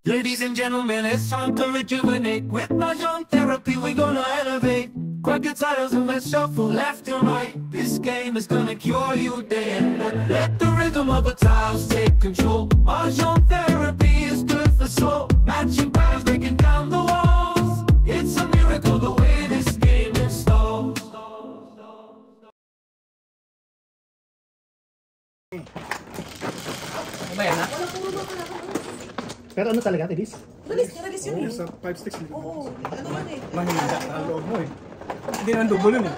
Ladies and gentlemen, it's time to rejuvenate. With Mahjong therapy, we're gonna elevate. Grab your titles and let's shuffle left and right. This game is gonna cure you day and night. Let the rhythm of the tiles take control. Mahjong therapy is good for soul. Matching patterns, breaking down the walls. It's a miracle the way this game installs. Pero ano talaga, Tidis? Ralis yun eh. Sa 5-6 Oo, ano yun eh. Mahinda ang loob mo eh. Hindi naman double yun eh.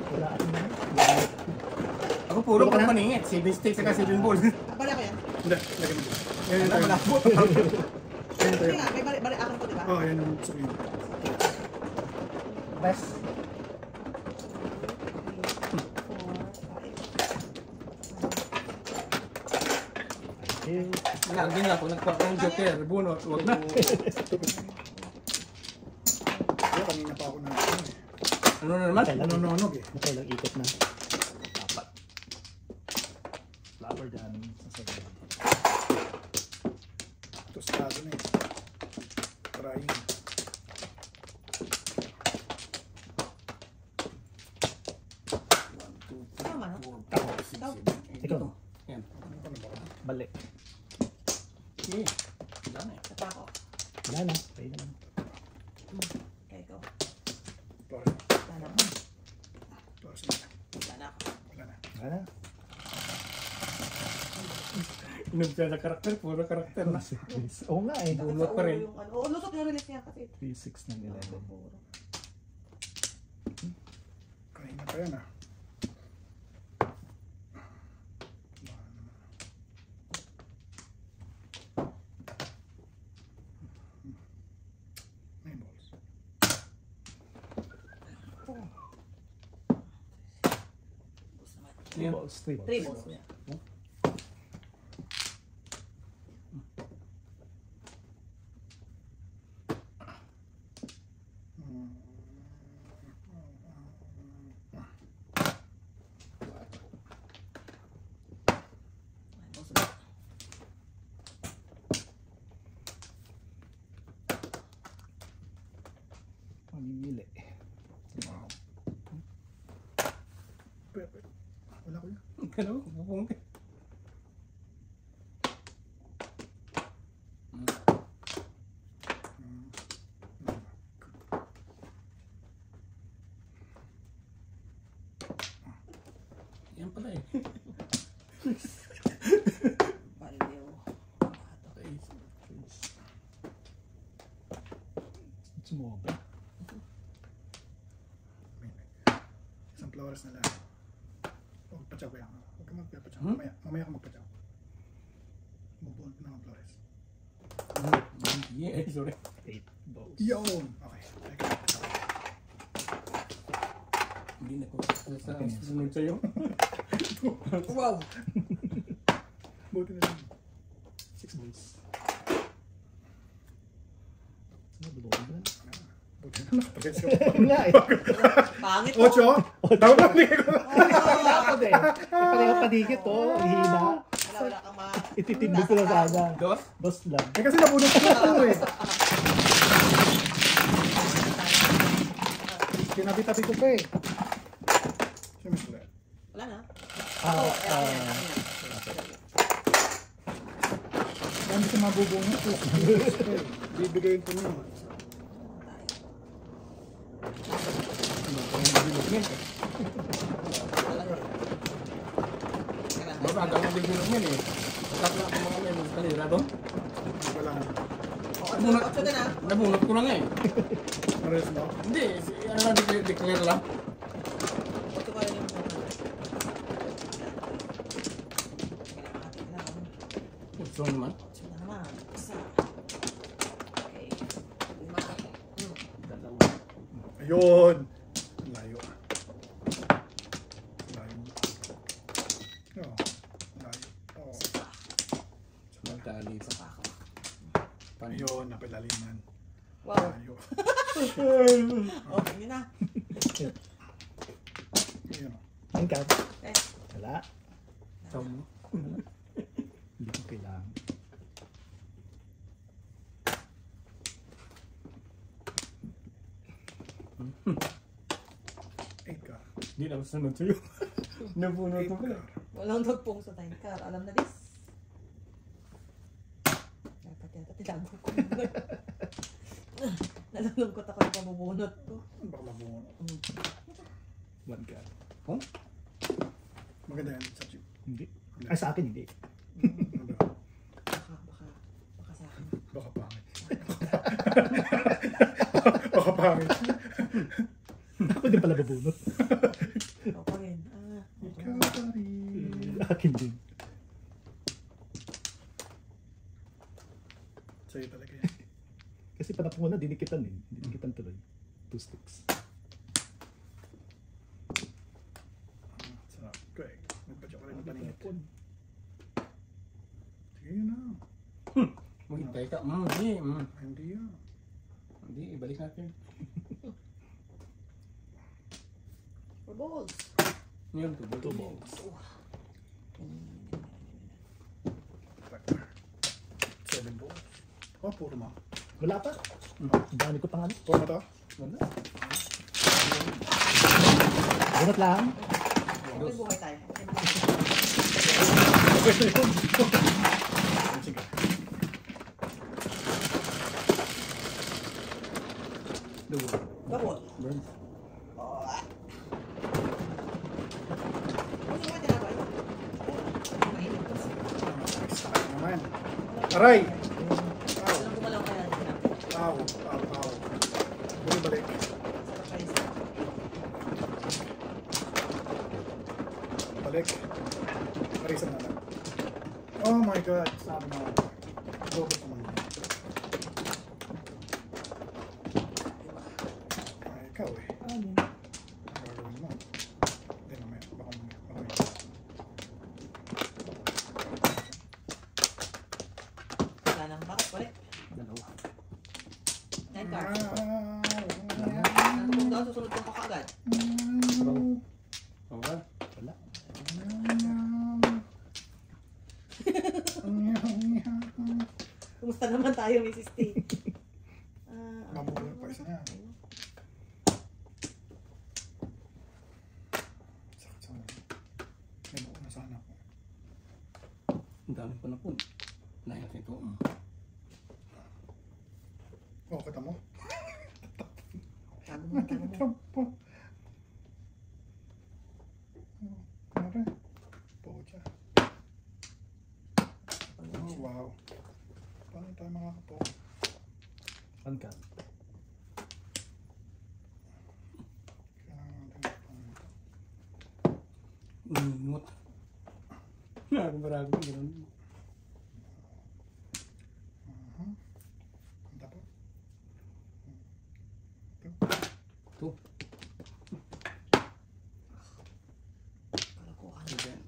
Wala ako na. Ako puro pang maningit. 7 sticks saka 7 balls. Bala ko yan. Hindi, lagyan mo. Yan yung tayo. Malabot. Yan yung Sige tayo. nga, may balik akin ko, di ba? Oo, yan yung sukin. Best. Lagi nga ako nagpapa ng joker. Bunot, huwag na. Kaya kanina pa ako na. Ano na naman? Ano eh. Nakailang ikot na. Apat. Flower dyan. Sasabihin. Tostado na eh. Trying. Tama na. Ikaw. Yan. Balik. Okay. Wala na eh. Tapa ako. Wala na. Pwede naman. Kaya ikaw. Flores. Wala na. Flores. Wala na ako. Wala na. Wala na. Inom siya sa karakter. Puro karakter na. Oo nga eh. Bunot pa rin. Oo, lusot yung release niya kasi. 3-6 ng 11. Kanina pa yan ah. Nine balls. Three balls. 3 balls. Mamimili. Wala ko yan. Ano? Bubong ka. Yan pala eh. Baliw. Sumobra. Isang flowers na lang. Huwag patsaw ko yan. Huwag ka magpapatsaw. Mamaya ka magpatsaw. Move na ang flowers. Yeah, sorry. 8 balls. Yun! Okay. Hindi na ko sa susunod sa'yo. Wow! Buti na lang. 6 balls. Ano ba ba? Buti na lang. Pag-guess ka. Nga eh. Pangit to. 8? Tama ba niya ko? Wala ako din. Pareho paligid to. Hihina. Wala kang Ititindi ko na sana. Dos? Dos lang. Eh kasi nabunod ko na ito eh. Tinabi-tabi ko pa eh. Siyempre. Wala na. Dami sa mabubungot ko. Bibigayin ko niyo. Mabagal ang bibinong yan eh. Tatlo ang mga may kalira doon. Wala na. Otso ka na. Nabunot ko lang eh. Mares mo? Hindi, ano lang, declare lang. Otso ka rin yung mga. Gusto naman. Otso na naman. Isa. Okay. 5. Ayun! Layo. Layo. Oo. Layo. Oo. Magdali sa pako. Ayun, napilaliman. Wow. Layo. Okay, yun na. Ayun. Ang count. Eh. Wala. Ikaw mo. Hindi ko kailangan. 8 car. Hindi na sunod sa'yo. Nabunod 8 ko pala. car. Walang nagpong sa time car. Alam na this. Dapat yata tinago ko. Nalulungkot ako yung pabubunot ko. Baka mabunod. 1 card. Oh? Maganda yan sa chip. Hindi. Ay, sa akin hindi. Baka sa akin. Baka pangit. Baka pangit. Ako din pala babunot. Ikaw pa rin. Ikaw pa rin. Akin din. Sa'yo talaga yan. Kasi panapuna, dinikitan eh. Dinikitan tuloy. 2 sticks. Sarap. Correct. Magpadya ka rin ng paningit. Sige yun na. Maghintay ka. Hindi. Hindi yan. Hindi, ibalik natin. For balls. Yun, 2 2 balls. 7 balls. Oh, puro ma. Wala pa. Dami ko pang ano. Puro ma to? Wala. Bunot lang. Okay, buhay tayo. Sige. Double. Double. Burn. Hindi mo tinabay. Mainit kasi. Style naman. Aray! Alam ko malang kaya natin. Aw. Balik. Sarap kayo sa Balik. Parisan na lang. Oh my God. Sabi na. Robot naman. Ay, ikaw eh. Ano? Ang gagawin mo. Hindi naman. Baka mamaya. wala nang bakit ulit. Dalawa. 9 cards. Ah, Ano kung daw susunod kong kakaagad? Okay. Wala. Kumusta naman tayo, Mrs. T? Mabuhay pa isa na. Sakit sa ulo. May buo na sana ako. Ang dami pa na po. Nahilak ito. Oh, kita mo? Tago mo. Tampo. Ano? Pocha. Oh, wow. Paano tayo makakapo? 1 card. Kailangan natin ito. Ngungot. Marami. Ganun. Ang tapo. Ito. Kalokohan. Again.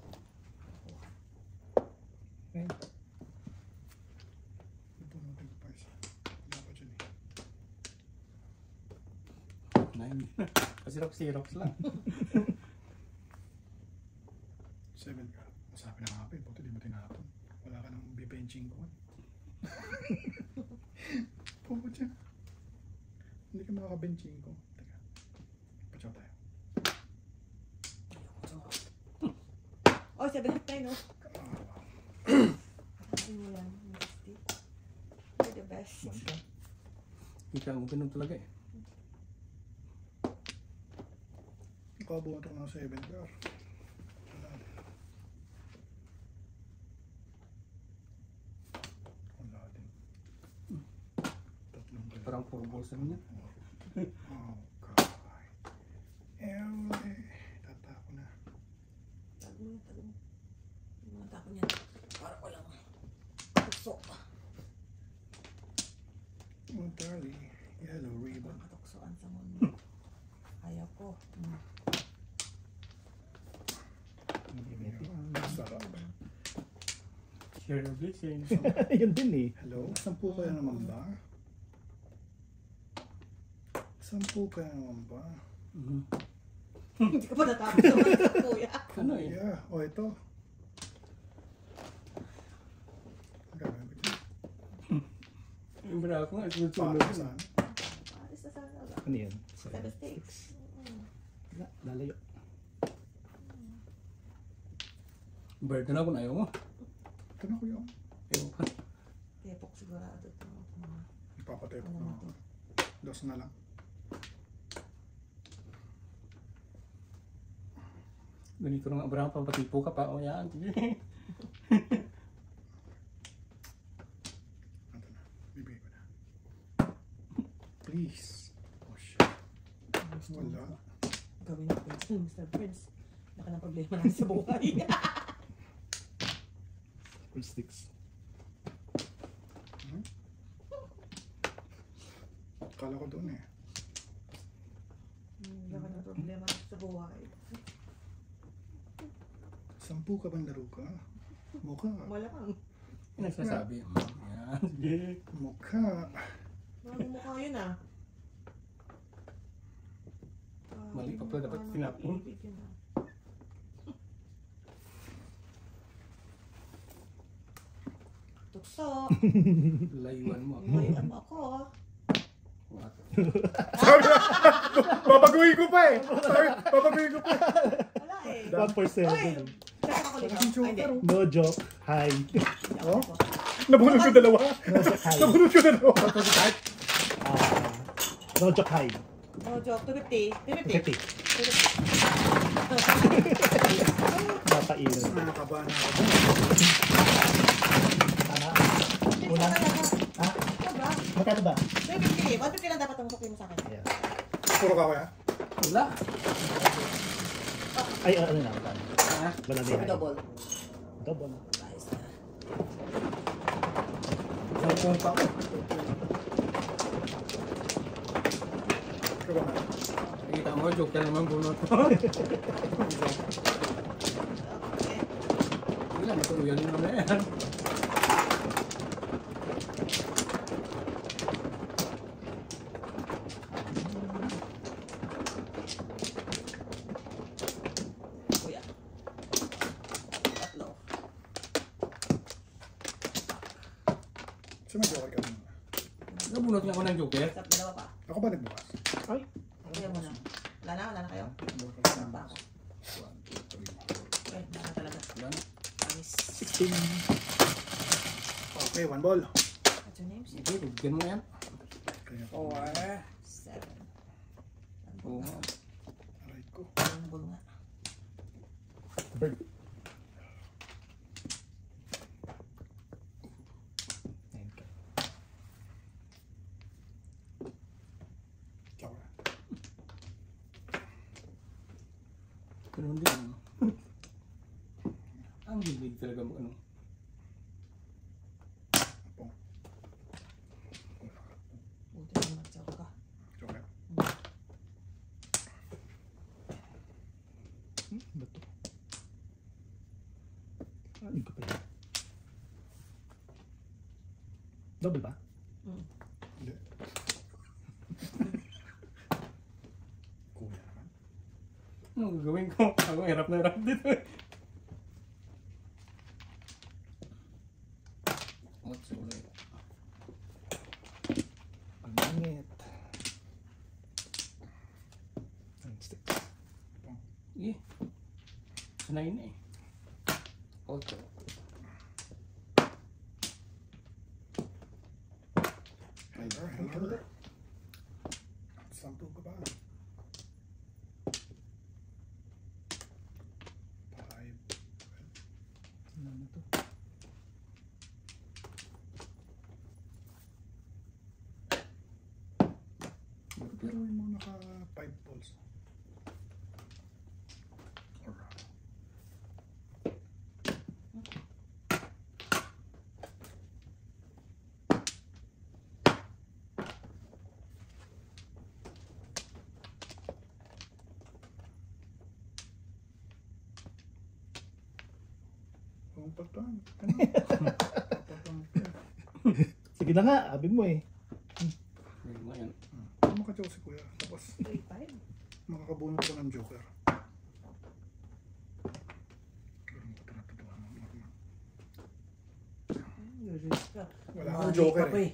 Okay. Ipunutin ko pa isa. Wala pa dyan eh. 9. Xerox lang. 7 ka. Masabi na kapit. Buti di mo tinapon. Wala ka nang bibenching ko. Pocha. Hindi ka makakabenching ko. Teka. Pachaw tayo. Oh, 7 half tayo, no? Ano mo yan, Mrs. T? You're the best. Kita mo ganun talaga eh. Nakabuhat ako ng 7 car. Wala din. Wala din. Tatlong car. Parang 4 balls naman yan. Oh, God. Ewe. Tatako na. Tago mo. Yung mga tapo niyan. Para walang tukso. Oh, Charlie. Yellow ribbon. Walang katuksoan sa mundo. Ayaw ko. Sarap. Share your blessings. Yun din eh. Hello? 10 kaya naman ba? 10 kaya naman ba? Hindi ka pa natapos naman sa kuya. Ano eh? Yeah. O, ito. Ang gagawin ko dyan. Yung bra ko nga, sunod-sunod. Para yun. saan? Alis na sana. Ano yan? 7 7 sticks. Wala, lalayo. Bird na lang kung ayaw mo. Ito na kuya. Ayaw ka. Tepok sigurado ito. Ipapatepok Ano na na ako. to? Dos na lang. Ganito lang Abraham, papatipo ka pa. O yan, sige. Ito na. Bibigay ko na. Please. Oh shit. Wala. Gawin natin ito, Mr. Prince. Baka ng problema natin sa buhay. Full sticks. Kala ko doon eh. Baka ng problema natin sa buhay. 10 ka bang laro ka? Mukha. Malamang. Yung nagsasabi. Yan, sige. Mukha. Maraming mukha yun ah. Mali pa pala, dapat tinapon. Tukso. Layuan mo. Mayroon ako. What? Babaguhin ko pa eh. Babaguhin ko pa. Wala eh. 1 for 7. Ay! Check ako dito. Ay, hindi. No joke. Hi. Oh? Nabunod ko dalawa. No joke. Hi. Nabunod ko dalawa. No joke. Hi. Oh, joke. 250. 250. 50. Napailan. Nakakaba na ako. Tama. Hindi Una. ka talaga. Ha? Ito ba? Magkano ba? 250. 150 lang dapat ang musukin mo sa akin. Ayan. Puro ka kuya. Wala. Ay, ano na? Magkano? Ha? Wala na yan. Double. Double. Ayos na. Cellphone pa ako. Ikaw ba na? Nakita mo, joke ka naman bunot. Okay. Wala, matuluyan mo na yan. Kuya. Tatlo. Sino may joker ka muna? Nabunot nga ako ng joker. Sa dalawa pa. Ako ba nagbukas? Ay. Kuya muna. Wala na kayo? Wala pa ako. Okay, wala na talaga. Wala na. Ayos. 16. Okay, 1 ball. What's your name? Sige, rugyan mo yan. Kaya 7. Oo. aray ko. Ang ball nga. Bird. Ayun ka. Ikaw na. Ganun din. Ang bibig talaga mo ano. Pong. Buti naman magsawa ka. Joker. Bato. Ano ka pa yun? Double ba? Hindi. Kuya naman. Anong gagawin ko? Ako hirap na hirap dito. What's ulit? Pangit. Ang sticks. Eh. Sanay na eh. Also. Hello. 10 ka ba? 5. Ano na to? Pero yung mga naka 5 balls. Alright. Ang patang. Ano? Patang. Sige na nga, abin mo eh. Ayun mo yan. Ano makajoke si kuya? Tapos 3-5. makakabunot ko ng joker. Pero mo natutuwa mo. Risk ka. Wala Kumari akong joker ka pa eh.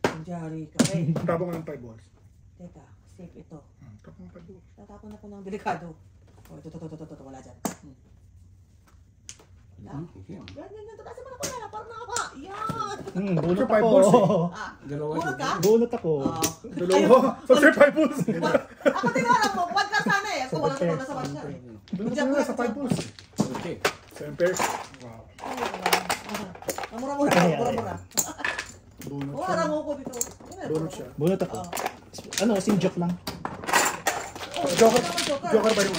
Kunyari ka pa eh. Tapos nga ng 5 balls. Teka, safe ito. Tapos ng pagbuo. Tatapon na po ng delikado. Oh, ito, wala dyan. Okay. Ganyan, tataas mo na po na, parang nakaka. Yan! Bunot Five ako. balls Ah, Dalawa bunot ka? Bunot ako. Ah. Dalawa. So, sir, 5 balls. Ako tinawala mo, wag ka sana eh. Ako wala sa wala sa wala siya eh. Dalawa na sa 5 balls. Okay. 7 pairs. Wow. Mura-mura. Bunot Oh, siya. harang ko dito. Bunot siya. Bunot ako. Ano, sing joke lang. Joker. Joker ba yung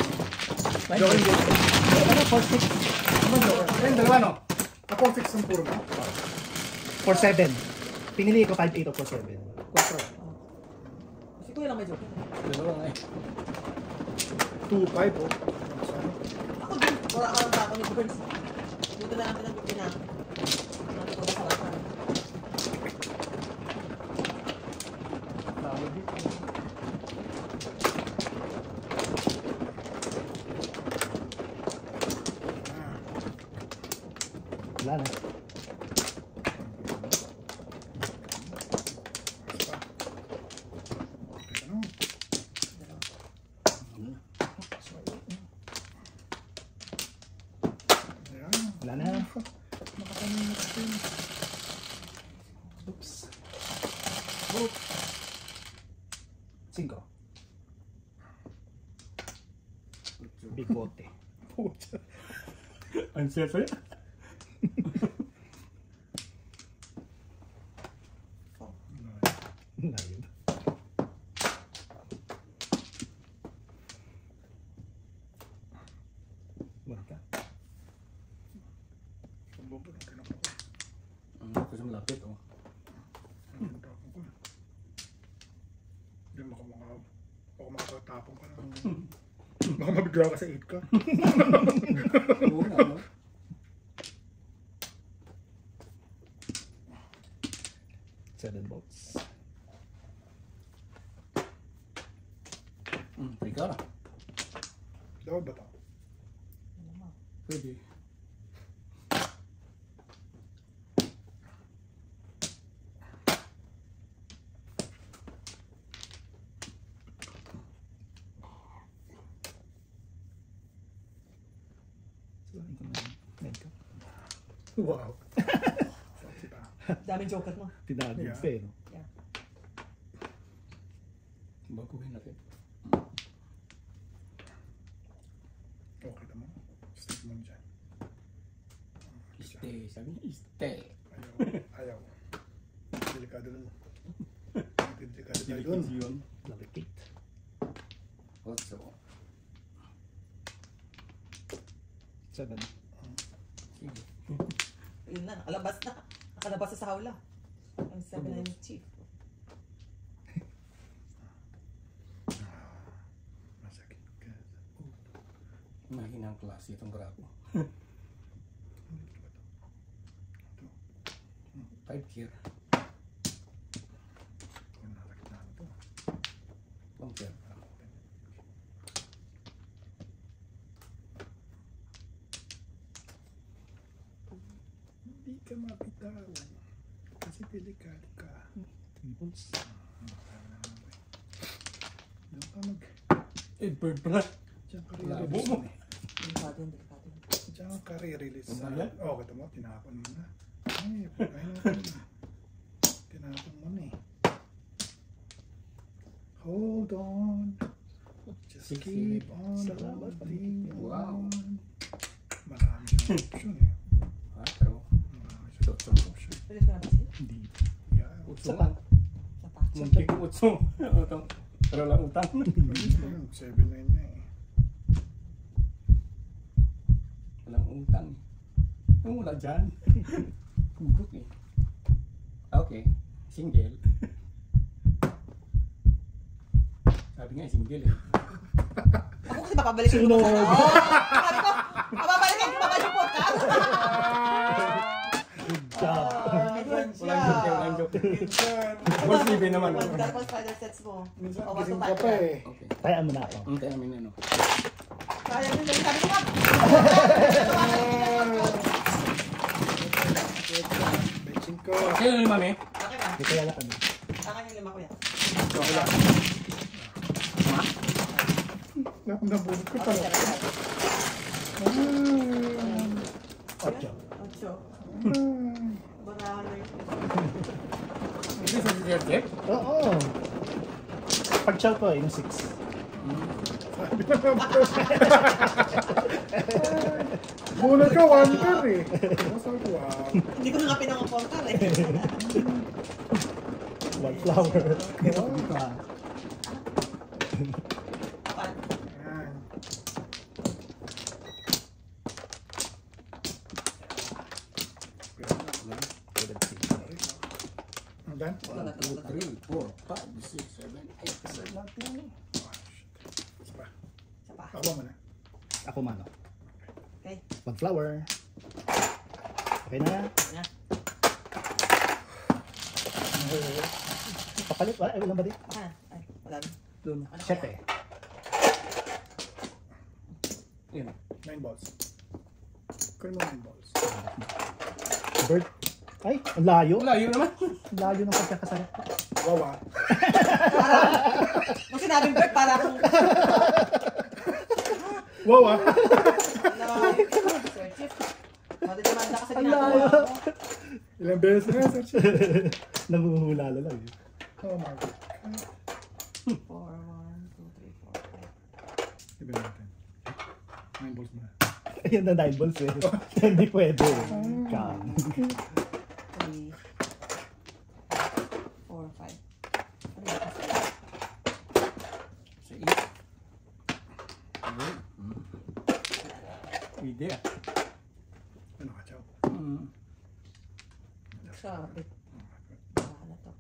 Joker yung Joker. Ano, 4-6. Ano Joker? Ayun, dalawa no? Ako 6 ang puro mo. 4-7. Pinili ko 5-8 o 4-7. 4. Si Kuya lang may joke. Dalawa nga eh. 2-5 oh. Ako din. Wala ka lang tapon ni Burns. Dito na lang pinag-bukin na. Ano ko ba sa wala? Wala na. Ano? Ayan. Wala na. Nakakanin natin. Oops. 5. Bigote. Ang safe eh. Layo. Marka. Bumbo na tinapos ko. Kasi malapit oh. Hindi baka makakatapong ka na. Baka mabigla ka sa 8 ka. Oo nga no. Seven bolts. Ikaw na. Dapat ba ito? Pwede. Sulain ko na. Medka. Wow. Sexy pa. Daming joker mo. Tinago Yeah. pa eh, no? Yeah. Baguhin natin. Okay tama. Stick mo dyan. Stay. Sabi niya stay. Ayaw. Delikado dun. Delikado tayo dun. Yun. Levitate. Also. 7. Sige. Yun na, nakalabas na. Nakalabas na sa hawla. Ang 7 na yung chief. Masakit ka. Mahinang klase itong grabo. 5 gear. Masakit na ito. 1 gear. Hindi ka mapitawan. Kasi delikado ka. 3 bolts. Doon ka mag... Bird pala. Diyan ka Labo re-release mo. mo. Delikado yun, delikado yun. Diyan ka re-release. Ang bayan? Oo, kita mo, tinapon mo na. Ay, pagkain natin na. Tinapon mo na eh. Hold on. Just Six, keep seven. on Salamat, holding Wow. on. Marami siyang option eh. Pero, Marami siyang option. Pilit ko na ba siya? Hindi. Yeah. utso Sa lang. Sa patch. Muntik ko utso. Utang. Pero lang utang. 7-9 na eh. Walang utang. Yung wala dyan. Hugok eh. Okay. Single. Sabi nga single eh. Ako kasi papabalikin ko sana. Oo! Sabi ko, papabalikin ko pa yung podcast. Good job. Good Walang joke eh. Walang joke. Minsan, Full CV naman. Tapos spider sets mo. minsan O, gising basta ka pa eh. Okay. Kaya mo na ako. Ang tayo namin ano. Kaya din sabi ko nga. Benching ko. Kaya ni mami? Akin ba? Hindi kaya na kami. Akin yung lima ko yan. Wala. Nabunod ko Okay, pala. tara. Ocho. 8. Barahan na yun. Hindi sa check. Oo. Pag-chow ko, yung 6. Bunod ka, 1 pair eh. Sabi ko, wow. Hindi ko na nga pinaka-portal eh. One flower. Dito ka. Apat. Ayan. And then? 1, 2, 3, 4, 5, 6, 7, 8. Isa pa. Isa pa. Ako muna. Ako mano. Okay. One flower. Okay na. Na. Papalit. Wala. Ay, walang ba di? Baka na. Ay, wala na. Doon. Ano Siyete. Yan. 9 balls. Kunin mo 9 balls. Bird. Ay, ang layo. Layo naman. Ang layo ng pagkakasalat. Wawa. Nung sinabing bird, para akong... Wawa. Sir Chief. Matidemanda ka sa Ang ginagawa layo. mo. Ilang beses na sir Chief? Namuhulala lang. Oh my God. 4, 1, 2, 3, 4, 5. Ibig natin. 9 balls muna. Ayan na 9 balls eh. Hindi pwede. Calm. 3, 4, 5. Ano ba kasi? Sa 8. Pwede ah. Ano ka, Chow? Sabi. Wala to.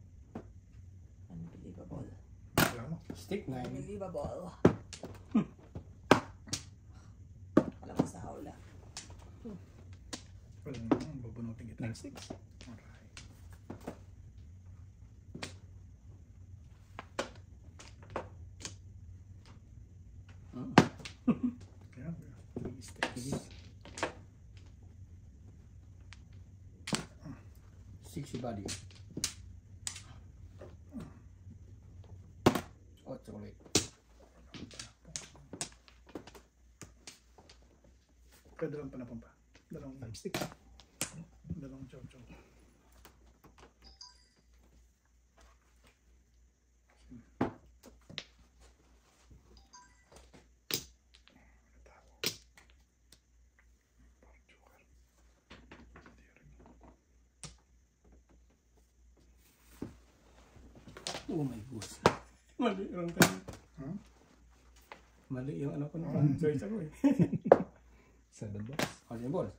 Unbelievable. Wala mo. Stick 9. Unbelievable. Wala mas na hawla. Wala naman. Babunutin kita. 9-6. Alright. Ayan. 3 sticks. 6 body. Oh, chocolate. Pwede lang panapon pa. Dalawang 5 sticks. Chow Chow. Oh my gosh. Mali yung tayo. Huh? Mali yung ano ko na. Choice ako eh. 7 balls. Ano yung balls?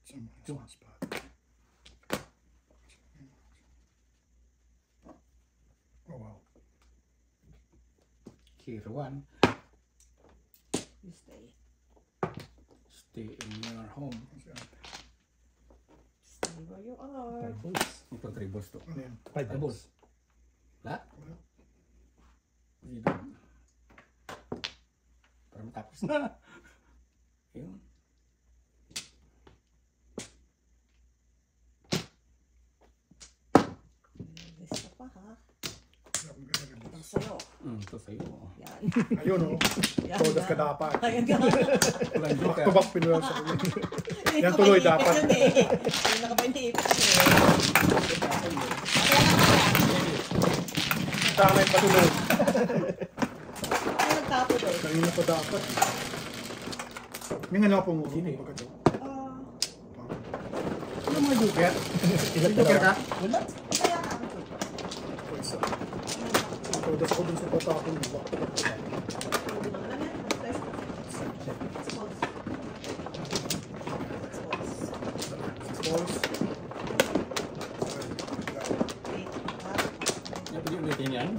Some spot. Oh wow. Here 1. You stay. Stay in your home. Stay where you are. 5 balls. Ito 3 balls to. Ano yan? 5 balls. La? Wala. Dito. Para matapos na. Yun. Gusto pa ha? Wala akong gagawin. Ito sa'yo. Ito sa'yo. Yan. Ayun oh. Yan. Todas ka dapat. Ayan ka. Walang joker. Back pinuha sa kanya. Hindi Yan ko tuloy maipit dapat. yun eh. Hindi na ka pa iniipit yun eh. Tama yung patuloy. Ano nagtapo doon? Kanina pa dapat. May nga lang pumuro. Sino yun? Pagkataw. Ano mga joker? Ilan Joker ka? Wala. Kaya na ako doon. Isa. Todas ako dun sa patapon. Balls. Pwede ulitin yan?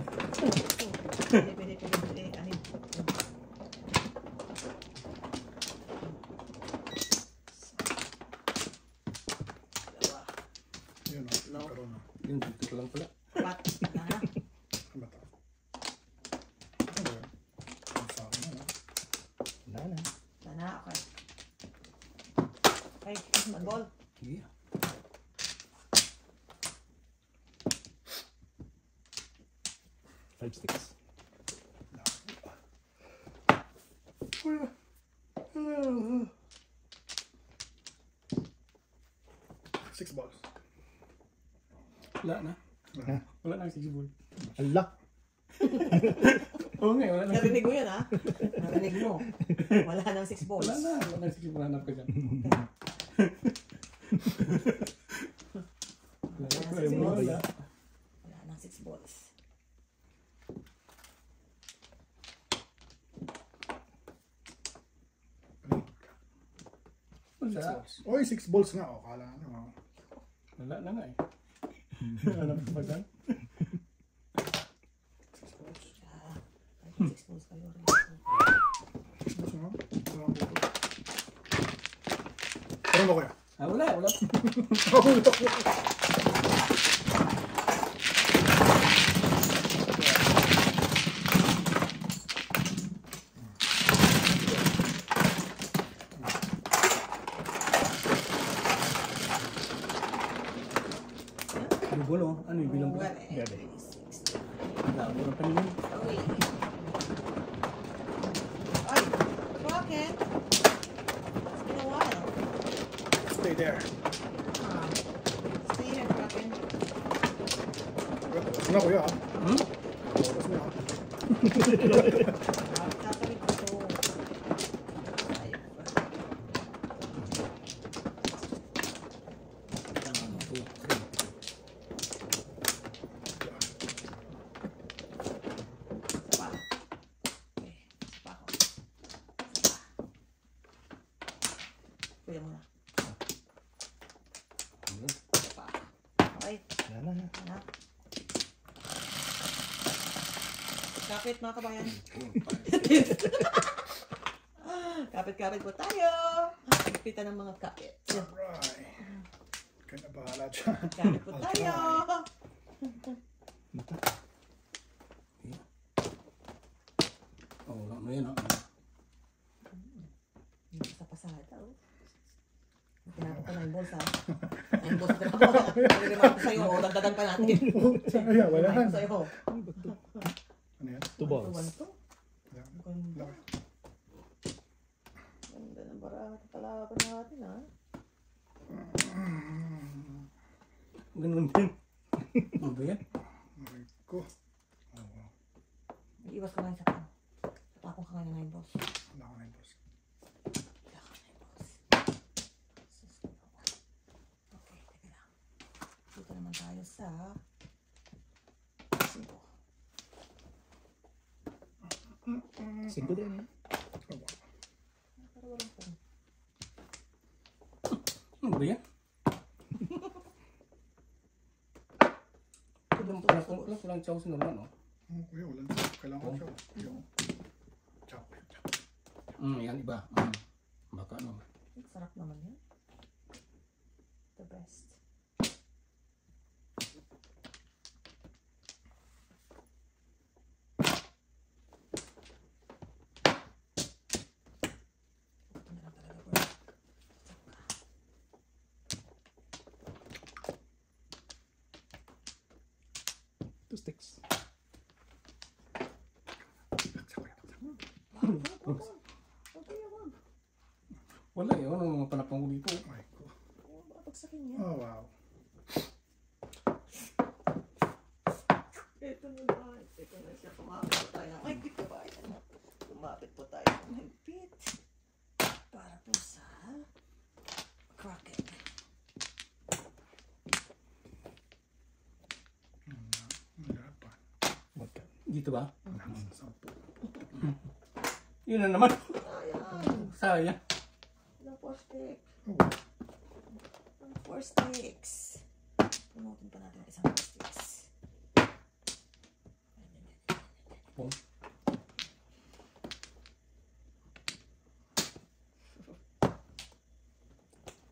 Yun oh. Nagkaroon na. Yung dito ko lang pala. Ano ba ito? Ano ba yun? Ang sa akin na. Wala na. Okay, mag-ball. Sige. 5 sticks. Six balls. Wala na. Wala na 6 ball. Ala! Oo nga, wala na. Narinig mo yun, ha? Narinig mo. Wala nang 6 balls. Wala na. Wala na 6 ball. Hanap ka dyan. Wala. Wala nang 6 balls. Wala. Oy, 6 balls nga. O, kala nyo. Wala na nga eh. Hanap ka ba dyan? 6 balls. 6 balls kayo rin. Balls nga. Wala ang buto. Pero ba kaya? Ah, wala. Wala. Bubol oh. Ano yung bilang ba? Gabi. Wala. Wala pa naman. Uy. Ay, bakit? It's been a while. Stay there. Stay here, Kraken. Oras na kuya. Hmm? Oras na. Tatawid ko to. Ayun. Sapa. Okay, sapa ako. Sapa. Kuya mo na. Sapa. Okay, Wala na. ano? Kapit mga kabayan. Kapit-kapit po tayo. Kapitan ng mga kapit. Alright. Ikaw na bahala dyan. Kapit po tayo. Oh, wala na yan. Hindi sa pasada. Tinapos ka 9 balls ha. 9 balls na ako. Nagrimar ko sa'yo. Dagdagan pa natin. Sayang, wala Nagrimar yan. ko sa'yo. Ano yan? 2 balls. One to. Yan. Ganda. Laki. Ganda ng baraha. Kalaban natin ha. Ganun din. Ano ba yan? Aray ko. Iwas ka ngayon sa pang. Tapong ka ngayon ng 9 balls. Wala ko na yung boss. Wala ka 9 balls. Sus, okay, teka lang. Dito naman tayo sa 5. 5 din. Pero walang pang. Ano ba yan? Kulang chow sa normal, no? Oh, kuya, wala na. Kailangan ko siya. Yung. Chop. Yan iba. Baka ano. Sarap naman yan. The best. Ito na lang talaga, bro. Two sticks. Wala eh. Ano mga panapang ko dito? Ay ko. Pagsakin niya. Oh, wow. Ito na ba? Ito na siya. Kumapit po tayo. Ay, ito ba? Kumapit po tayo. Mahigpit. Para po sa Kraken. Mahirapan. Magka. Dito ba? Sampu. Yun na naman. Ayan. Sayang. Ilang 4 stick. Oh, Ang 4 sticks. Punutin pa natin ang isang 4 sticks. Oh.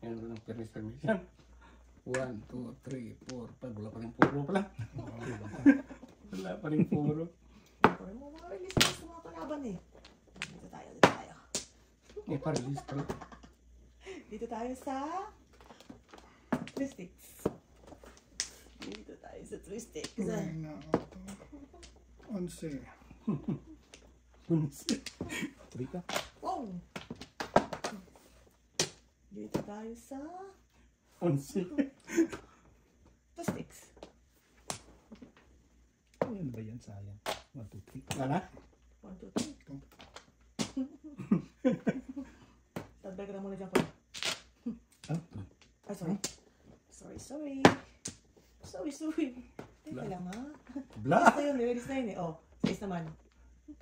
Yan lang ang permis-permission. 1, 2, 3, 4, 5. Wala pa rin puro pala. Wala pa rin puro. Siyempre mo mga release na sa mga kalaban eh. Dito tayo, dito tayo. Eh, pa-release pala. Dito tayo sa 3 sticks. Dito tayo sa 3 sticks. ay na. 11. 3 ka. Wow! Dito tayo sa 11. 2 sticks. Ano ba yan? Sayang. 1, 2, 3. Wala? 1, 2, 3. Tadbay ka na muna dyan ko. Ah? Ay, sorry. Sorry. Teka lang ha. Bla! Release na yun, release na yun eh. Oh, size naman.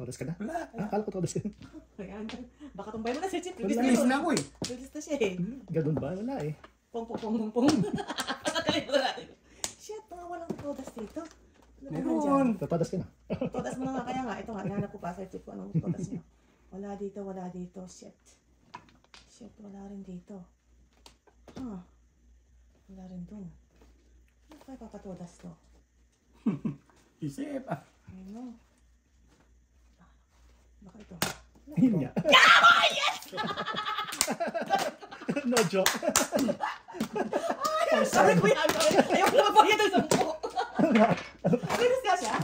Todas ka na? Bla! Akala ko todas ka na. Ayan. Baka tumbay mo na si Chip. Release na ako eh. Release na siya eh. Ganun ba? Wala eh. Pong. Nakakalimutan natin. Shit, mga walang todas dito. Ano ba Meron. nandyan? Todas ka na. Todas mo na nga. Kaya nga, ito nga. Hinahanap ko pa sa Chip ko anong todas niya. Wala dito. Shit, wala rin dito. Huh. Wala rin dun. Ano kaya papatodas to? Isip ah. Ayun. Baka ito. Yun nga. No joke. Ay, sabi ko yan. Ayoko na magpagyan ng 10. Release ka siya?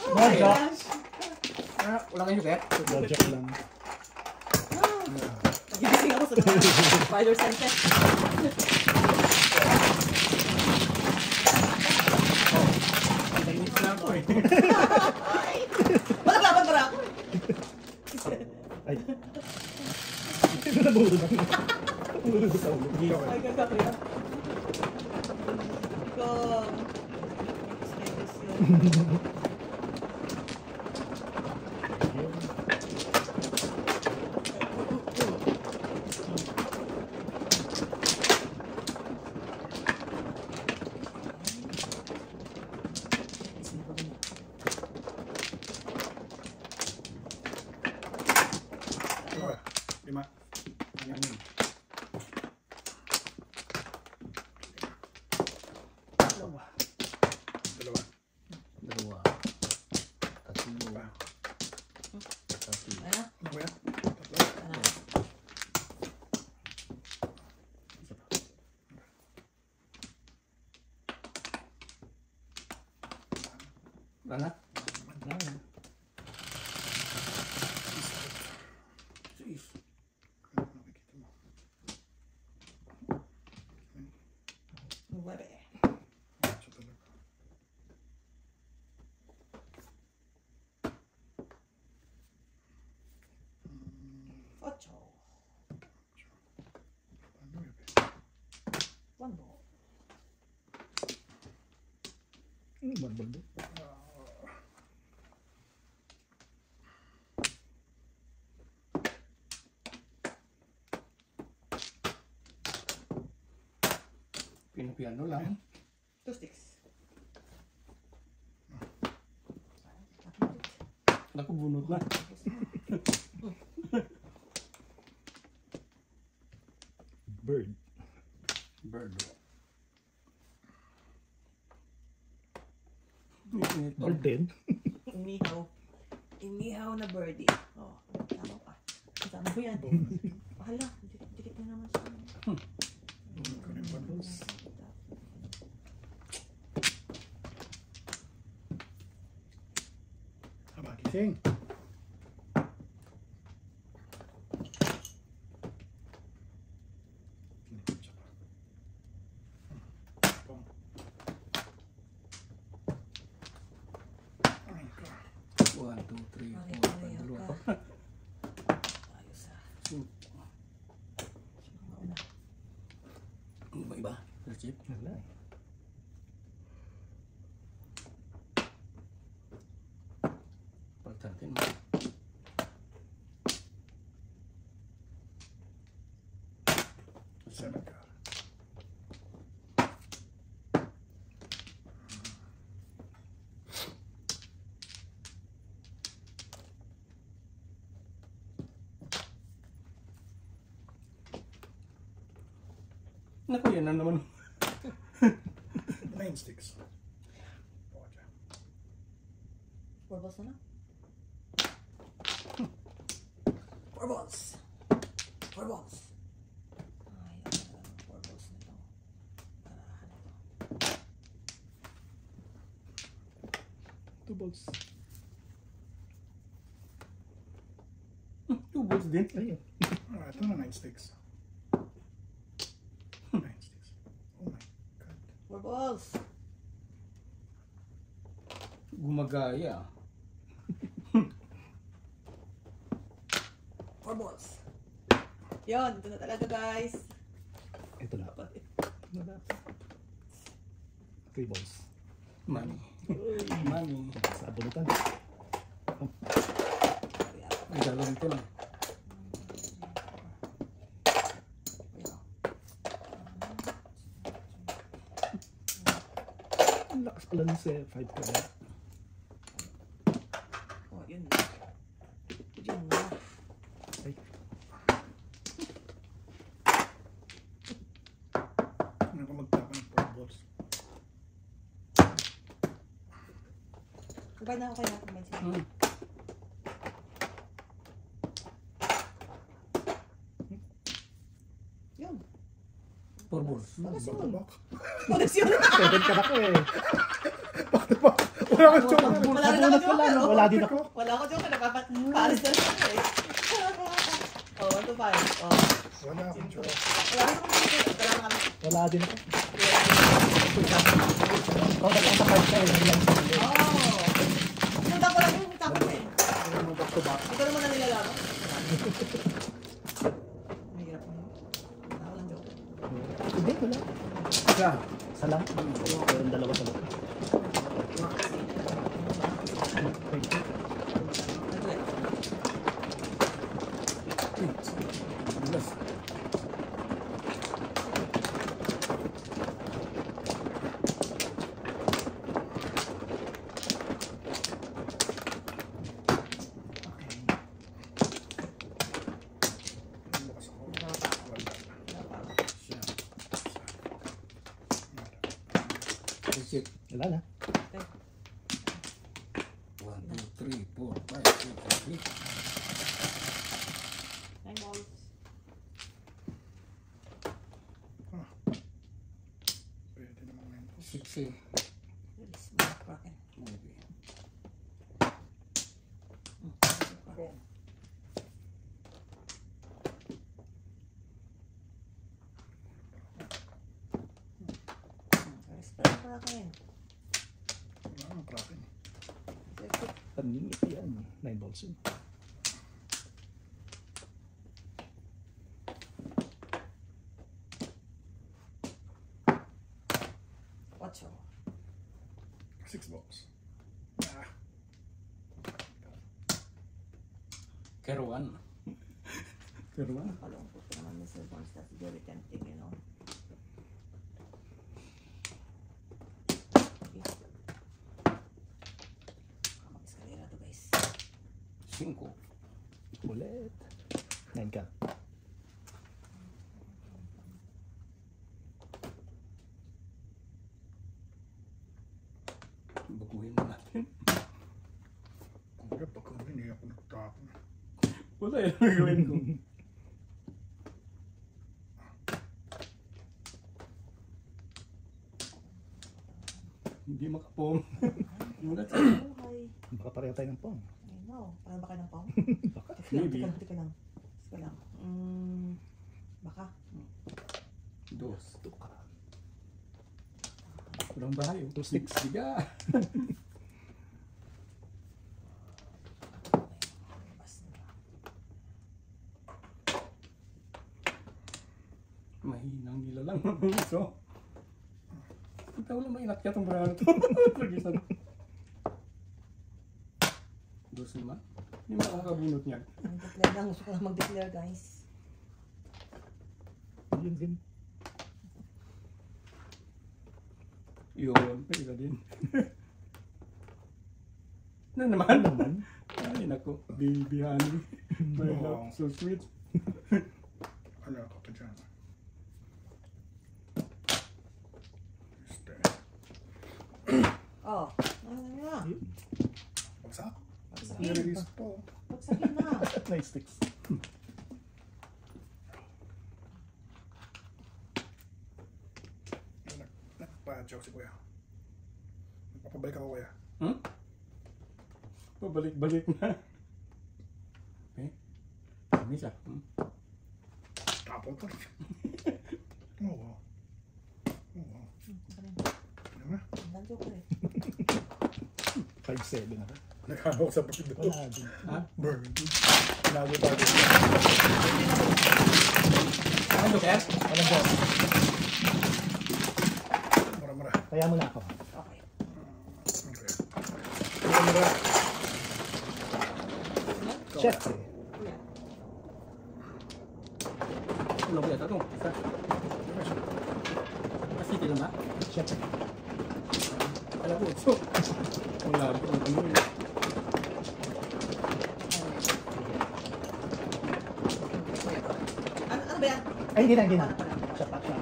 Oh my joke. gosh. Wala kayo sir? No joke lang. Nagigising ako sa mga spider senses. Release na ako eh. Walang laban para ako. Ay. Ito na bulo na. Bulo sa ulo. Ay, ganda ko yan. Go. Dalawa. 5. Ayan. Dalawa. Dalawa. Tatlo. Pa. Tatlo. Ano? Ano ba yan? Tatlo. Ano? Isa pa. Wala na? Wala na. Sis. Ano nakikita mo? 9. Ito talaga. Ocho. Ano yun? 1 ball. Barbal doon. Pinapiano lang. 2 sticks. Naku, bunot na. Bird. Bird. Bird din. Inihaw na birdie. Oh, tama pa. Tama mo yan. Pahala, dikit na naman siya. Kunin pa. Aba, gising. Pong. Ay, ka. 1, 2, 3, 4, 5, dalawa pa. Ayos ah. Hmm. Mga una. Ano ba iba? Sir Chip? Wala eh. Pagtatin mo. Seven ka. Naku, yan na naman. 9 sticks. Oh, dyan. 4 balls na lang. 4 balls. 4 balls. Ay, ako na lang 4 balls na ito. Karahan ito. 2 balls. 2 balls din. Ayun. Ito na 9 sticks. 9 sticks. Oh my god. 4 balls. Gumagaya. 4 balls. Yun, ito na talaga guys. Ito na. 3 balls. Money. Money. Sa abunutan. Ay, dalawa nito lang. Ang lakas pala ng 5 ka na. Oh, yun. Yun na. Ay, Ano ka magtapa ng 4 balls? Kumbay na ako kayo. Kumbay sila. Yun. 4 balls. Balas yun. Back. Balas yun. 7 ka na ko eh. Wala kang joke. Wala rin ako joke. no? Wala din ako. Wala ako joke. Nagpapalis na siya eh. Oh, 1 to 5. Oh. Wala akong joke. Wala rin ako joke. Wala rin kami. Wala din ako. Ikaw na kung sa 5 ka eh. Oh. Sinundan ko lang yung tapos eh. Back to back. Ito naman na nilalaro. Mahirap mo. Wala ko lang joke. Hindi, wala. Isa. Isa lang. Meron dalawa sa loob. Thank you. Bilas. Bukas ako. Wala. Siya. Reset. Wala na. 1, 2, 3, 4, 5, 6, 7, 9 balls. Pwede naman ngayon. 6 eh. Release mo. Kraken. Okay. Kraken. Respect Kraken. Wala akong kraken. Paningit yan. 9 balls yun. Ocho. 6 balls. Ah. Keruan. Keruan. Nakalungkot ko naman Mr. Bones. That's very tempting, you know. Mag-escalera to guys. 5. Ulit. 9 ka. Baguhin na natin. Kaya pag hindi ako nagtapon. Wala yung gagawin ko. Hindi makapong. Muna sa Buhay. Baka pareho tayo ng pong. I know. Parang baka ng pong? Maybe. Tika lang. Tika lang. Baka. 2. 2 ka. Kurang bahayo. 2 sticks. Siga. Bas na. Mahinang nila lang. So, kita wala mainat ka itong brano to. Pagisan. 2 lima. Hindi mo ako kabunot niyan. Mag-declare lang. Gusto ko lang mag-declare guys. Yun din. Yun, pwede ka din. Na naman. Naman. Ay, nako. Baby honey. My Wow. love, so sweet. Wala ako pa dyan. Este. Oh. Ano na? Bagsak. Bagsakin. Nirelease po. Bagsakin na. 9 sticks. Nagpa-joke si kuya. Nagpapabalik ako kuya. Hmm? Pabalik-balik na. Okay. Ano siya? Tapon to. Oo. Oo. Ano ba? Ang joker eh. 5-7 na. Nagkano ko sa bakit doon? Wala din. Ha? Burn. Nago-tago. Ano Joker? Alam ko, Mura-mura. kaya mo na ako. Okay. Okay. Mura-mura. Chef eh. Kuya. Ano ba yata ito? Isa. Kasi tila na? Chef. Alam ko, so. Wala ko. Ano ba yan? Ay, hindi na, hindi na. Chef pa siya.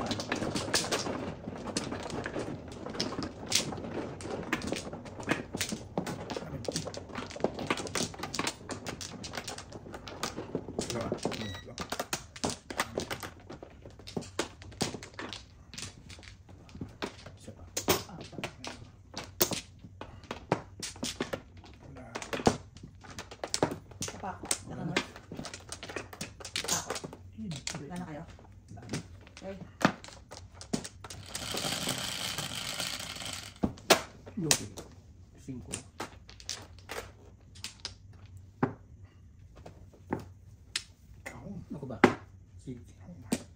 Dalawa. Chef pa. Wala. Apa ako. Nakamot. Ako. Wala na kayo? Okay. Joker. 5. Kaon. Ako ba? 6. Oh my God.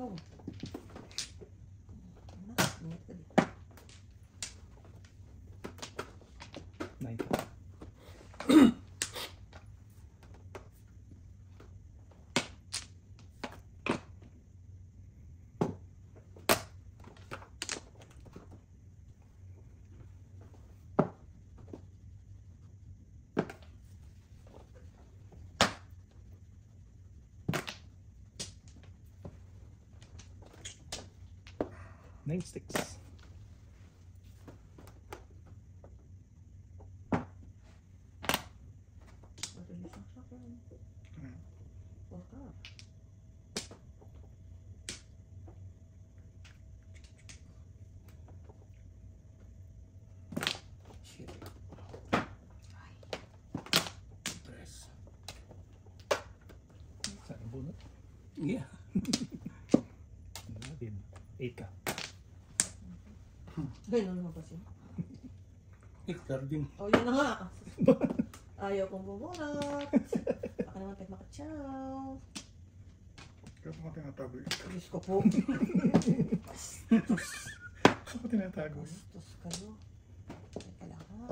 Oh. Ano? Ingat ka din. 9 pa. Nine sticks. Matulis ang sakyan. Huwag ka. Shit. Press. Saan ang bunot? Yeah. Wala din. 8 ka. Ganun naman kasi. Hector din. Oh, yun na nga. Ayaw kong bumunot. Baka naman tayo makachaw. Kaya pa ko tinatago yun. Diyos ko po. Kaya ko tinatago yun. Bastos kayo. Teka lang ha.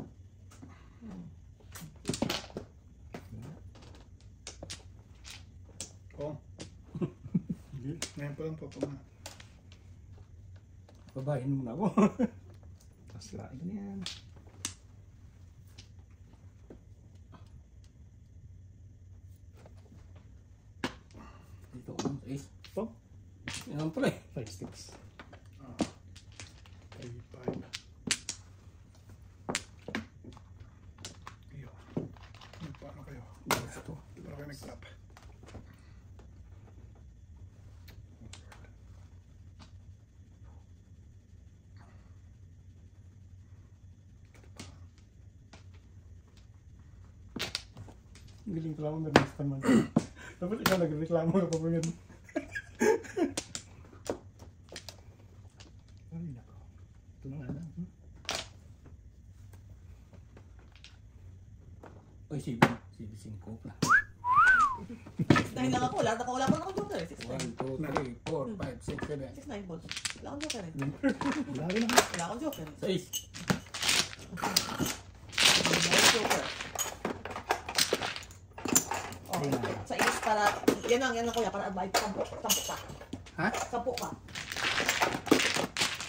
Oh. Ngayon pa lang po na. Babayin muna ako. Tapos lain na yan. Dito ako. Ace. Oh, Yan pala eh. 5 sticks. Ah. 5. Iyo. Paano kayo? Ito. Paano kayo nag-tap? Galing pala ako na-rest naman. Dapat ikaw nag-reklamo ka pa ganun. Ay, nako. Ito na nga lang. Oy, 7. 5 pala. Dahil lang ako. Wala pa akong joker. 1, 6-9. 2, 3, 4, 5, 6, 7. 6-9 balls. Wala akong joker eh. Wala rin ako. Wala akong joker eh. 6. Wala akong joker. Okay. Sa is para, yan lang kuya, para abay, sampo ka. Ha? Sampo ka.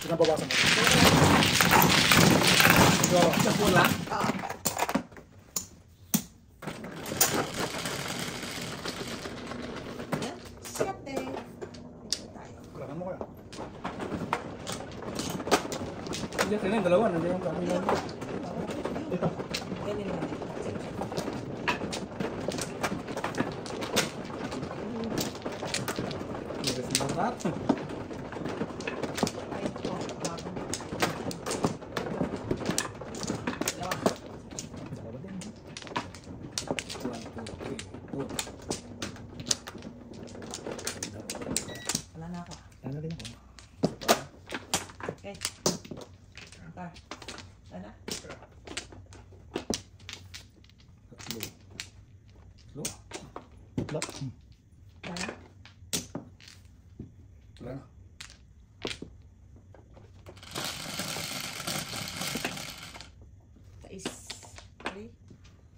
Pinabawasan mo. Sa pula. Ah. Yan. Siyete. Ito tayo. Kailangan mo kaya? Hindi, kaya yung dalawa. Nandiyan yung kami lang. Ito. Ganyan lang. Hindi kasi marat. Ay, ito. Wala na ako. Ano din ako? Okay. Car. Wala na? Tatlo. Tatlo. Lock. Wala na? Wala na. Tais. 3.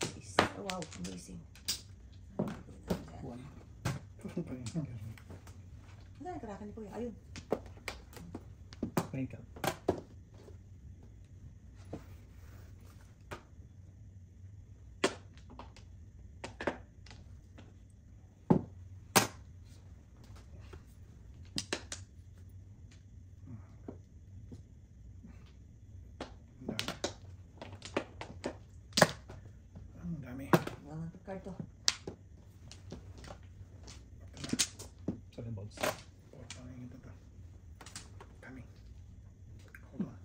Tais. Oh, wow, amazing. One. Wala na karakan ni Kuya. Ayun. Make up. Ang dami. Ang card to. 7 balls. Oh, pangingin ito to. Dami. Hold on.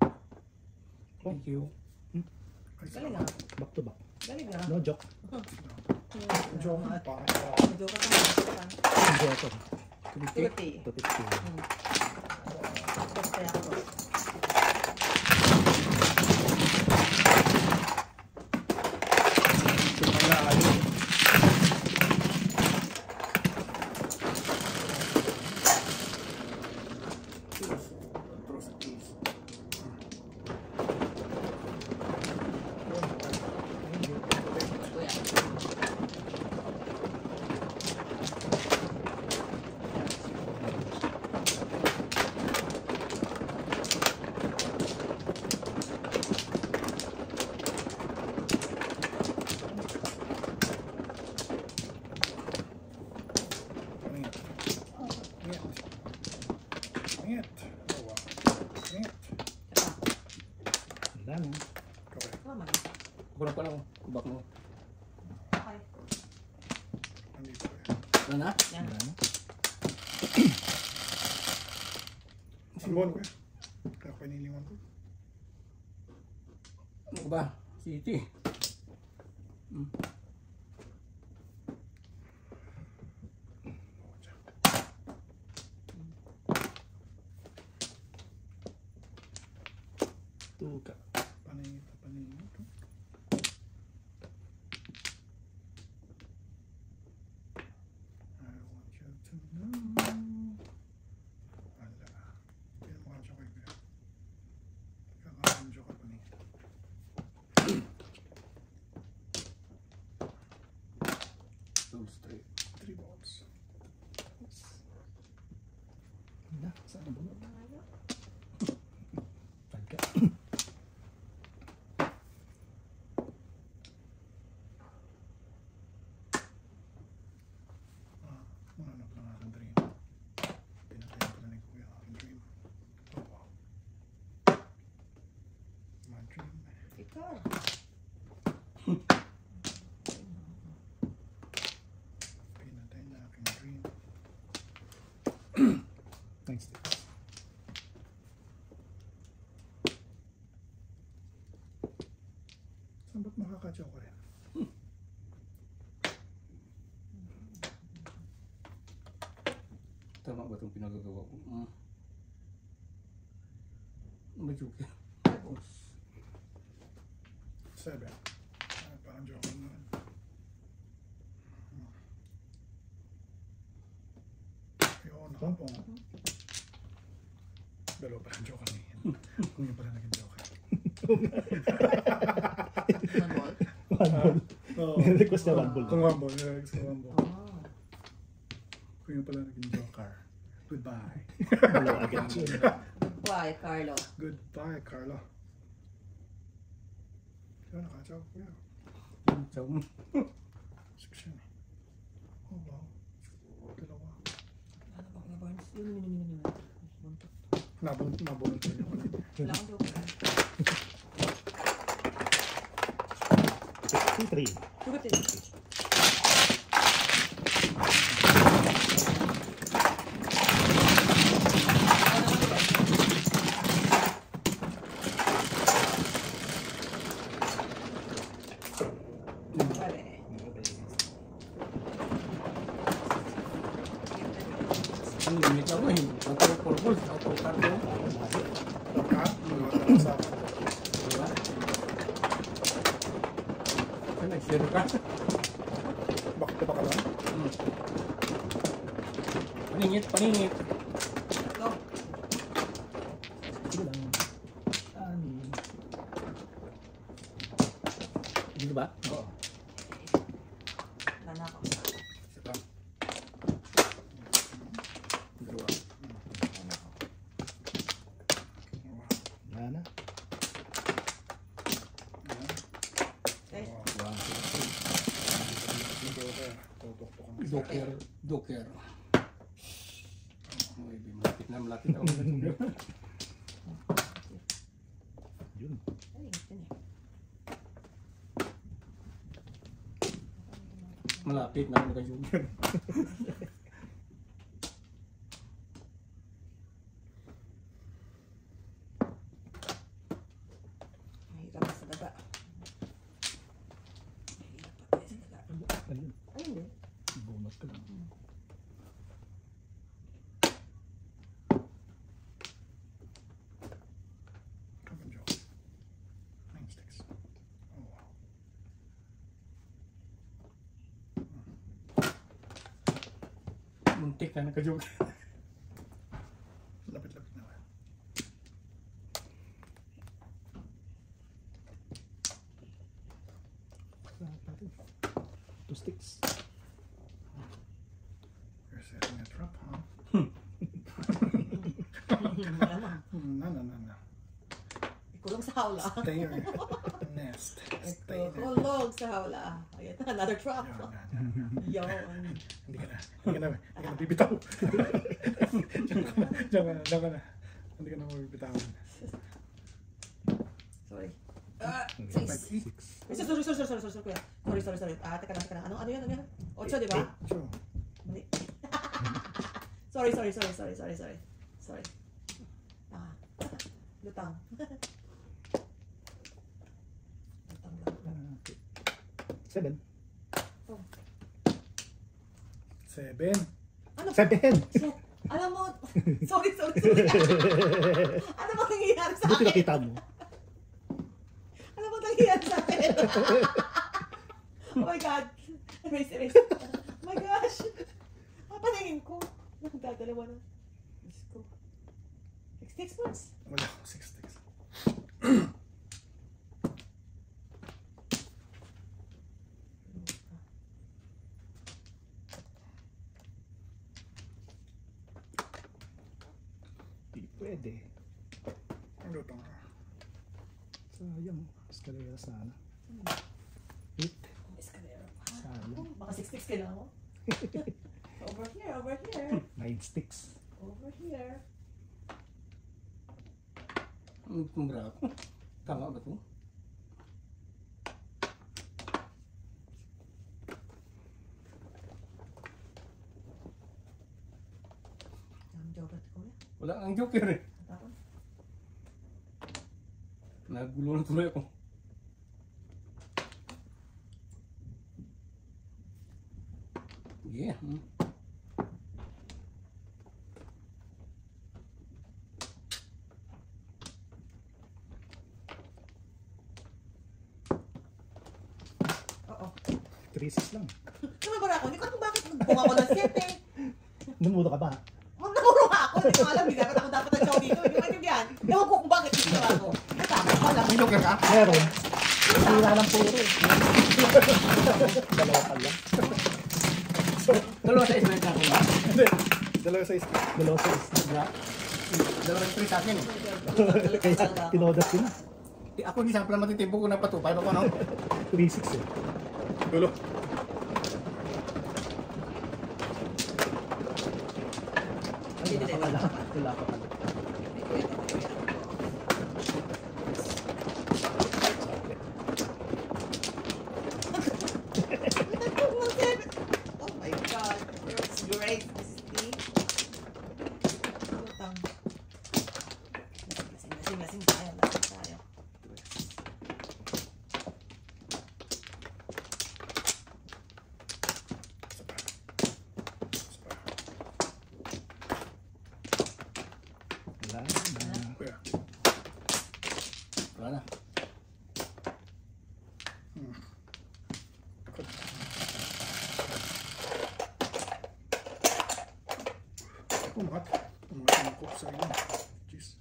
Thank you. Ay, Galing sarap. ah. Back to back. Galing ah. No joke. Joke nga, pangit. Medyo ka pa. Enjoy ako. Turuti. 250. Tapos kaya ako. Kuya. Pangit. Pangit. Pangit. Oh, wow. Pangit. Teka. Wala na. Okay. Tama na. Kulang pa lang. Kubak mo. Okay. Nandito eh. Wala na? Yan. Wala na. Ambon ko eh. Kaya ko inilingan ko. Ano ba? City. Tuka. Paningin ito, paningin ito. I want you to know. Wala. Kaya mga joker ko yan. Kakaroon joker paningin. Two straight. 3 balls. Wala. Saan na bunot? Pagka. Mananap lang aking dream. Pinatayin ko na ni Kuya aking dream. Oh wow. My dream. Ikaw. Pinatayin na aking dream. Thanks. Saan ba't makakadyaw ko rin? Tama ba itong pinagagawa ko? Medyo okay. 7. Ay, parang joker naman. Ayun, nakapong. Dalawa parang joker na yan. Kung yun pala naging joker. One ball. One ball. Oo. Request na one ball. Kung one ball, nilagay sa one ball. Oh. Kung yun pala naging joker. Goodbye. Dalawa agad. Goodbye, Carlo. Goodbye, Carlo. Kaya nakadyaw ko yan. Chum. 6 yan eh. Oh wow. Dalawa. Ano ba, Kuya Barnes? Yun. Buntot. Nabunod ko yun. Wala akong joke. 63. Turuti. Ang limit ako eh. Auto-purpose, auto-cargo. Ka? Sa Diba? Kasi nag-share ka. bakit ba ka lang? Paningit, paningit. Go. Sige lang. Ani. Dito ba? Oo. Wala na ako. Isa pa. Dalawa. Wala na ako. Wala na. Okay. One, two, Joker. Tutok-tok ang three. Doker. Doker. Uy, malapit na malapit ako. Yun. Ay, ito na. Malapit na ako naka-joker. Mahirap na sa daga. Mahirap pa tayo sa daga. Ayun. Ayun din. Bonus ka lang. Come on, Joker. 9 sticks. Oh, wow. Muntik na naka-joker. Lapit-lapit na. Lahat natin. 2 sticks. You're setting a trap, huh? Malamang. No, no, no, no. Ikulong sa hawla. Stay your nest. Stay there. Ikulong sa hawla. Ayan, another trap. Yan, yan, yan. Yun. Hindi ka na bibitaw. Diyan ka na. Hindi ka na mabibitaw. Sorry. Six. Sorry, kuya. Sorry. Teka lang. Ano yun? 8, di ba? So, Mali. Sorry. Tanga. Lutang. Lutang lang. 7. Oh. 7. Ano? 7! Shit. Alam mo, sorry. Ano ba nangyayari sa Buti akin? nakita mo. Ano ba nangyayari sa akin? Oh my God. Erase. Oh my gosh. Paningin ko. Nagdadalawa na. Diyos ko. 6 months. Wala ako 6 sticks. Di pwede. Ang lutong. Sayang. Escalera sana. 8. Escalera. Sayang. Baka 6 ka na ako. Over here. 9 sticks. Over here. Ang kumbra ako. Tama ba ito? Ang joker ko ya. Wala ang joker eh. Tapos. Nagulo na tuloy ako. Yeah. Oo. 3-6 lang. Sumabara ako. Hindi ko alam bakit nagbunga ako ng 7. Namuro ka ba? Namuro ako. Hindi ko alam. Hindi dapat ang show dito. Hindi ko alam yan. Ewan ko kung bakit dito ako. Natama ko lang. May joker ka? Meron. Sira lang puro. Dalawa pa lang. Dalawa sa isla ka ba? Hindi. Dalawa sa isa. Dalawa sa isa. Diba? Dalawa ng free sa akin eh. Kaya tinodas ko na. Ako hindi sa pala matitimpo ko na pato. Paano ko ano? 3-6 eh. Dulo. Wala pa pala. Wala pa pala. Oh my God. It's great. See? Lutang. Lasing tayo. Umangat. Umangat yung cook sa ilan. Jeez.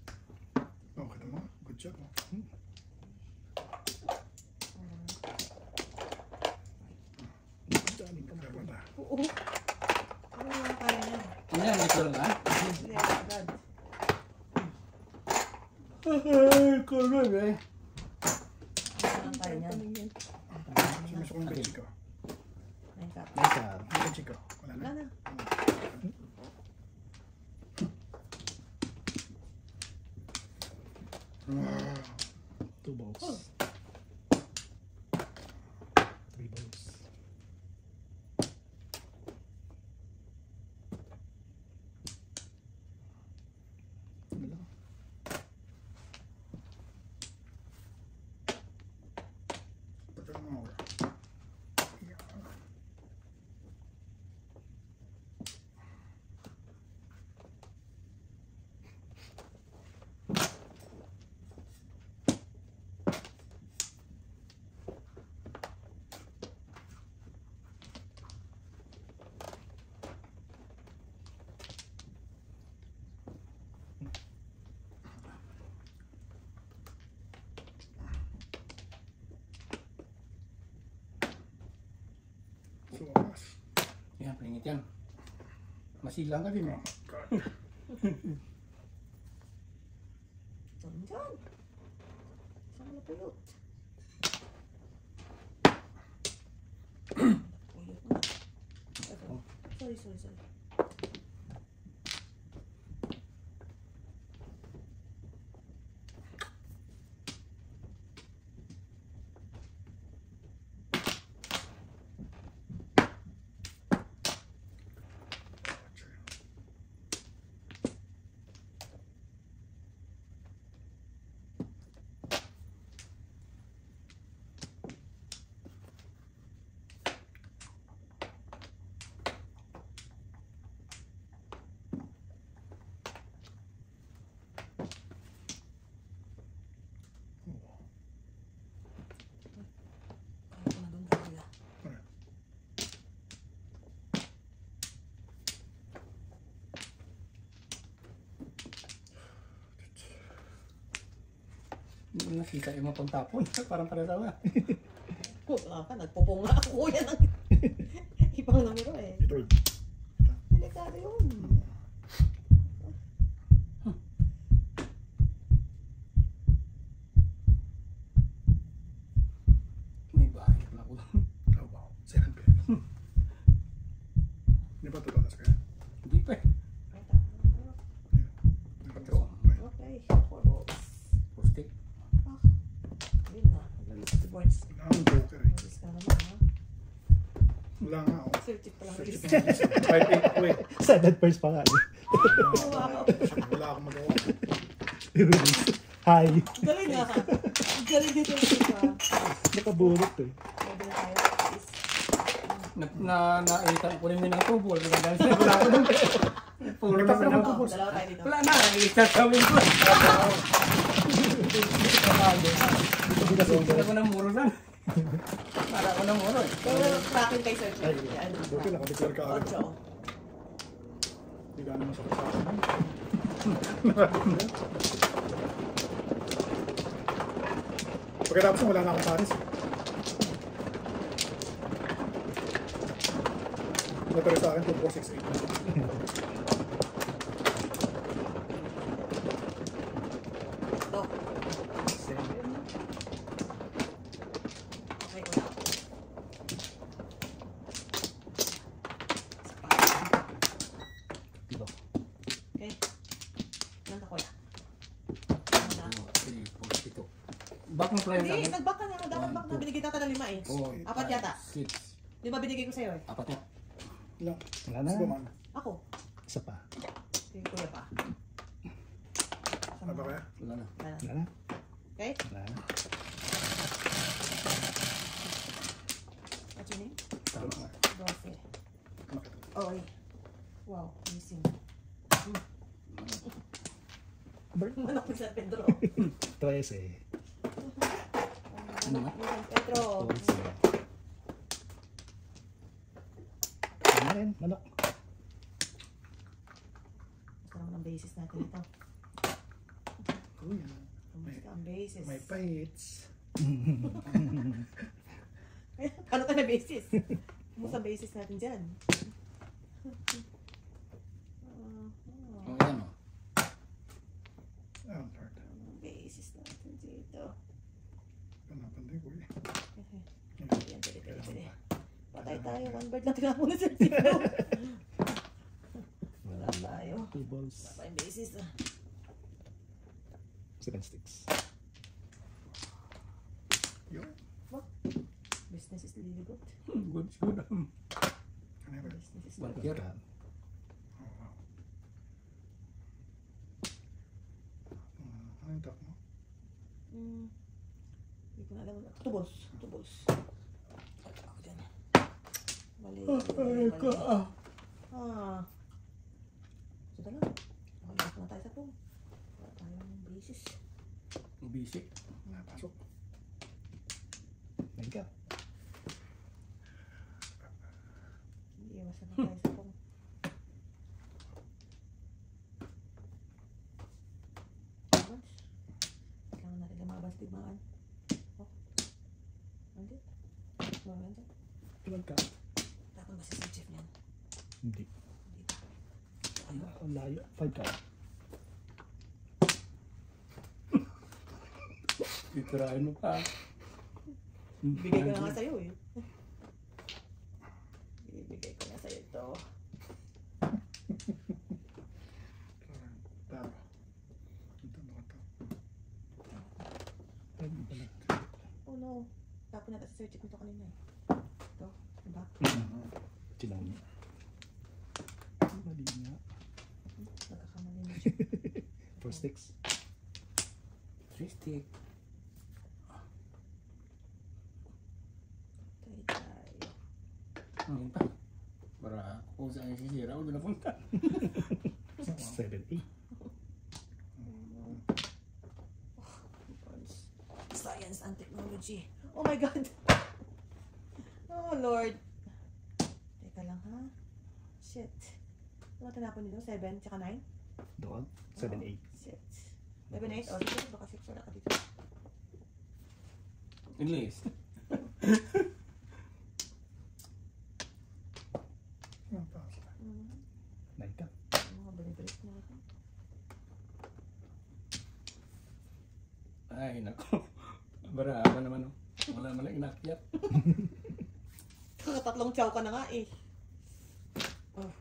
Oh, kita mo. Good job. Oh. Daming kamay. Wala. Oo. Ano naman kaya niya? Yan, ito lang ha. Hindi, agad. Ay, kulog eh. Ano naman kaya niya? Sinuso ko yung bench ko. Nine cup. Nasa Yung bench ko. Wala na. Wala na. Ah. 2 balls. 3 balls. Wala. Tagal mo ako. Yeah. Suwakas. Yan, pringit yan. Masilang ka din eh. God. Diyan, diyan. Saan mo napulot? Puyot na. Ito. Sorry. Kahit na doon sila. Hindi mo nakita yung mga pagtapon. Parang paresawa. Wala ka, nagpupunga ako kuya ng ibang numero eh. Third. Delikado yun. May bahay pala ko. Oh, wow. 7 pairs. Hindi ba ito tatas kaya? Hindi pa eh. Ay, tama. Hindi ba ito? Okay, 4 balls. Pustik. Ah, yun na. Boards. Wala akong joker eh. Boards ka naman ha. Wala nga ako. Safety pa lang. Search Boards. it pa. 5-8 wait. 7 first pa nga. Wala akong magawa. Hi. Galing nga ha. Galing dito yung pa. Nakaburot eh. Pwede na tayo. Please. Naita ko rin mo ng tubol. Wala ko nung puro na sa Oh, tubol. dalawa tayo dito. Wala na. Itatawin ko. Wala ko ng muro lang. Para ko ng muro eh. Pero tracking kay Sir Chief. Yan. Buti nakadeclare ka agad. 8. Hindi ka naman sakit sa akin. Pagkatapos wala na akong pares. Natari sa akin 2468. Ito. 7. Okay, wala. Diba? Okay. Ilan ka kuya? Back mo play Hindi, sa nag-back ka na. Dapat back na. Binigay tata ng 5 eh. 4 yata. 6. Di ba binigay ko sa'yo eh? Apat na. Ilang? Wala na. Sige man. Ako. Isa pa. Sige kuya pa. Ano ba kaya? Wala na. Wala na. Wala na. Okay? Wala na. What's your name? Tama nga. 12. Oh, eh. Wow, missing. Manok ni San Pedro. 13. Manok ni San Pedro. 12. Ano rin? Manok. basis natin ito. Kuya. Kamusta ang basis? May fights. Paano ka na basis? Kamusta ang basis natin dyan? Oh, yan o. Ah, hard. Ang basis natin dito. Panapantay ko eh. Yan, pwede. Patay tayo. One bird lang tinapon na sa dito. Wala tayo. 2 balls. Wala tayong basis. 7 sticks. Yo. Business is really good. Good, good. Ano yun? Business is One good. here. Oh, wow. Ano yung top mo? Hindi ko na alam. Tubos. Ako dyan. Mali. Sudah lang. Okay, na tayo sa pong. Wala tayong basis. Basic. Napasok. Ayun ka. Hindi, iwasan na tayo sa pong. Balance. Kailangan natin lumabas tigmaan. Oh. Hindi. Maganda. Ilan ka? Tapon ba si Sir Chief niyan? Hindi. Hindi ba? Ang layo. 5 ka. Titirahin mo pa. Bigay ko na nga sa'yo eh. Ibigay ko na sa'yo ito. Taro. Ito na ito. Ayun pala. Oh no. Tapon natin si Sir Chief nito kanina eh. Ito. Diba? Tinaw niya. Mali nga. Nagkakamali na siya. 4 sticks. 3 stick. Tayo. Ngayon pa. Para kung saan yung sisira, huwag na punta. 7, 8. Science and technology. Oh my God. Oh Lord. Teka lang ha. Shit. Ano tinapon nito? 7 tsaka 9? Doon. 7, 8. Shit. 7, 8? Oh, sige. Baka 6 wala ka dito. English. Ang pasok. 9 ka. Mga balik-balik na ako. Ay, nako. Barama naman. Wala man lang inakyat. Tatlong chow ka na nga eh. Oh.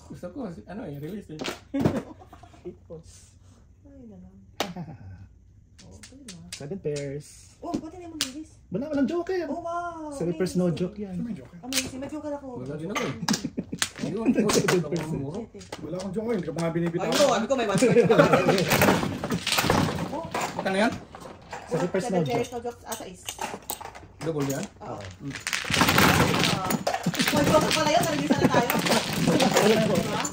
Gusto ko, ano eh, release eh. 8 balls. Ay na lang. Oh, pwede na. 7 pairs. Oh, pwede na yung bilis. Wala walang joker. Oh, wow. 7 pairs no amazing. joke yan. Ano may joker? Amazing. May joker ako. Wala din ako eh. Ayun, ako mamuro. Wala akong joker. Hindi ka mga binibitaw. Ay, no. Sabi ko may one joker ka. Magkano yan? 7 pairs no joke. no joke. Asa is. Double yan? Oo. May joker pala yun. Nalilisan na tayo. Diba?